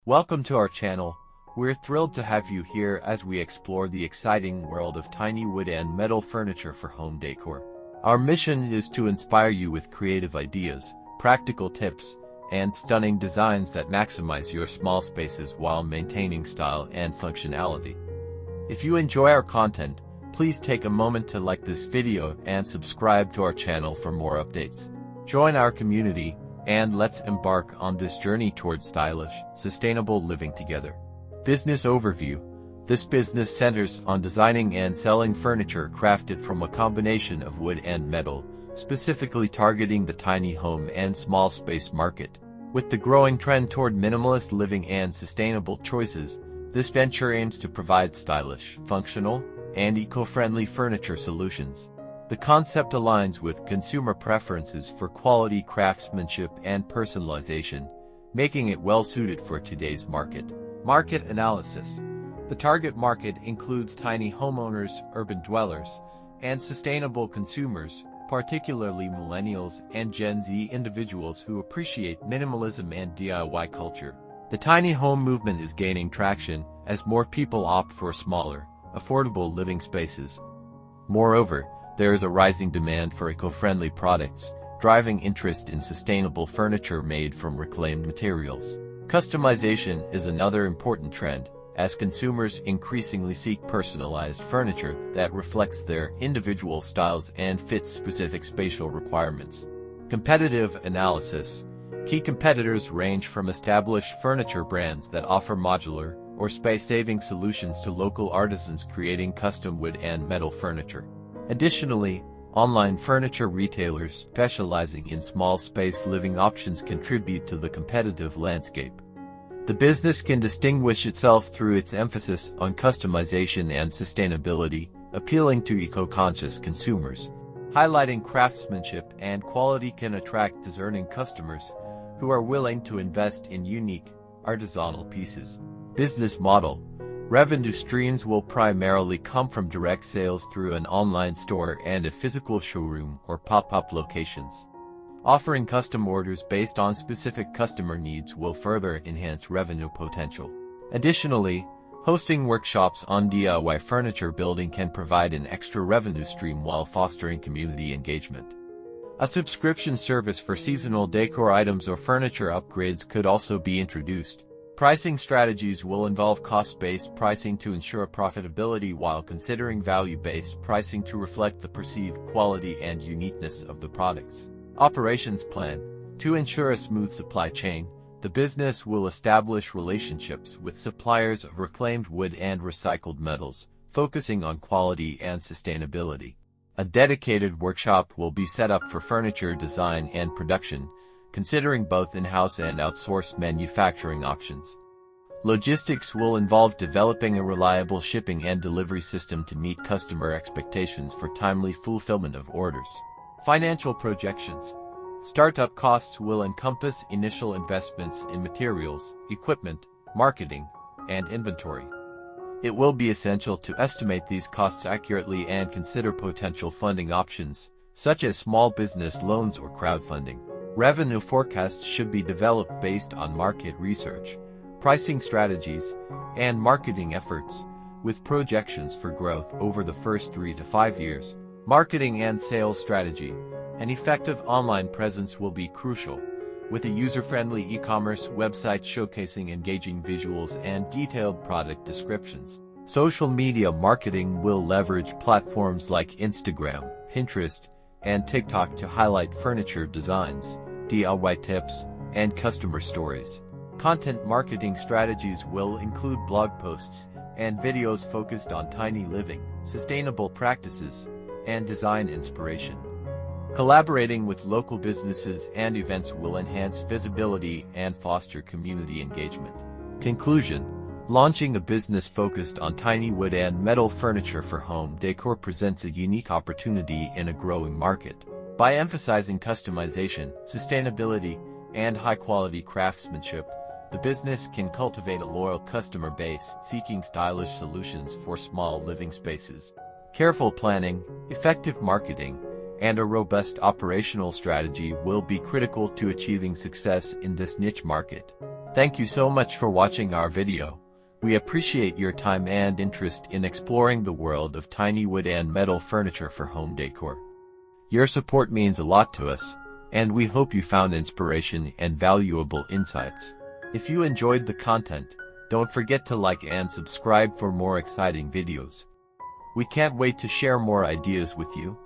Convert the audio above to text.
Welcome to our channel. We're thrilled to have you here as we explore the exciting world of tiny wood and metal furniture for home decor. Our mission is to inspire you with creative ideas, practical tips, and stunning designs that maximize your small spaces while maintaining style and functionality. If you enjoy our content, please take a moment to like this video and subscribe to our channel for more updates. Join our community, and let's embark on this journey towards stylish, sustainable living together. Business overview. This business centers on designing and selling furniture crafted from a combination of wood and metal, specifically targeting the tiny home and small space market. With the growing trend toward minimalist living and sustainable choices, this venture aims to provide stylish, functional, and eco-friendly furniture solutions. The concept aligns with consumer preferences for quality craftsmanship and personalization, making it well-suited for today's market. Market analysis. The target market includes tiny homeowners, urban dwellers, and sustainable consumers, particularly millennials and Gen Z individuals who appreciate minimalism and DIY culture. The tiny home movement is gaining traction as more people opt for smaller, affordable living spaces. Moreover, there is a rising demand for eco-friendly products, driving interest in sustainable furniture made from reclaimed materials. Customization is another important trend, as consumers increasingly seek personalized furniture that reflects their individual styles and fits specific spatial requirements. Competitive analysis. Key competitors range from established furniture brands that offer modular or space-saving solutions to local artisans creating custom wood and metal furniture. Additionally, online furniture retailers specializing in small space living options contribute to the competitive landscape. The business can distinguish itself through its emphasis on customization and sustainability, appealing to eco-conscious consumers. Highlighting craftsmanship and quality can attract discerning customers who are willing to invest in unique, artisanal pieces. Business model. Revenue streams will primarily come from direct sales through an online store and a physical showroom or pop-up locations. Offering custom orders based on specific customer needs will further enhance revenue potential. Additionally, hosting workshops on DIY furniture building can provide an extra revenue stream while fostering community engagement. A subscription service for seasonal decor items or furniture upgrades could also be introduced. Pricing strategies will involve cost-based pricing to ensure profitability while considering value-based pricing to reflect the perceived quality and uniqueness of the products. Operations plan. To ensure a smooth supply chain, the business will establish relationships with suppliers of reclaimed wood and recycled metals, focusing on quality and sustainability. A dedicated workshop will be set up for furniture design and production, considering both in-house and outsourced manufacturing options. Logistics will involve developing a reliable shipping and delivery system to meet customer expectations for timely fulfillment of orders. Financial projections. Startup costs will encompass initial investments in materials, equipment, marketing, and inventory. It will be essential to estimate these costs accurately and consider potential funding options, such as small business loans or crowdfunding. Revenue forecasts should be developed based on market research, pricing strategies, and marketing efforts, with projections for growth over the first 3 to 5 years. Marketing and sales strategy. An effective online presence will be crucial, with a user-friendly e-commerce website showcasing engaging visuals and detailed product descriptions. Social media marketing will leverage platforms like Instagram, Pinterest, and TikTok to highlight furniture designs, DIY tips, and customer stories. Content marketing strategies will include blog posts and videos focused on tiny living, sustainable practices, and design inspiration. Collaborating with local businesses and events will enhance visibility and foster community engagement. Conclusion. Launching a business focused on tiny wood and metal furniture for home decor presents a unique opportunity in a growing market. By emphasizing customization, sustainability, and high-quality craftsmanship, the business can cultivate a loyal customer base seeking stylish solutions for small living spaces. Careful planning, effective marketing, and a robust operational strategy will be critical to achieving success in this niche market. Thank you so much for watching our video. We appreciate your time and interest in exploring the world of tiny wood and metal furniture for home decor. Your support means a lot to us, and we hope you found inspiration and valuable insights. If you enjoyed the content, don't forget to like and subscribe for more exciting videos. We can't wait to share more ideas with you.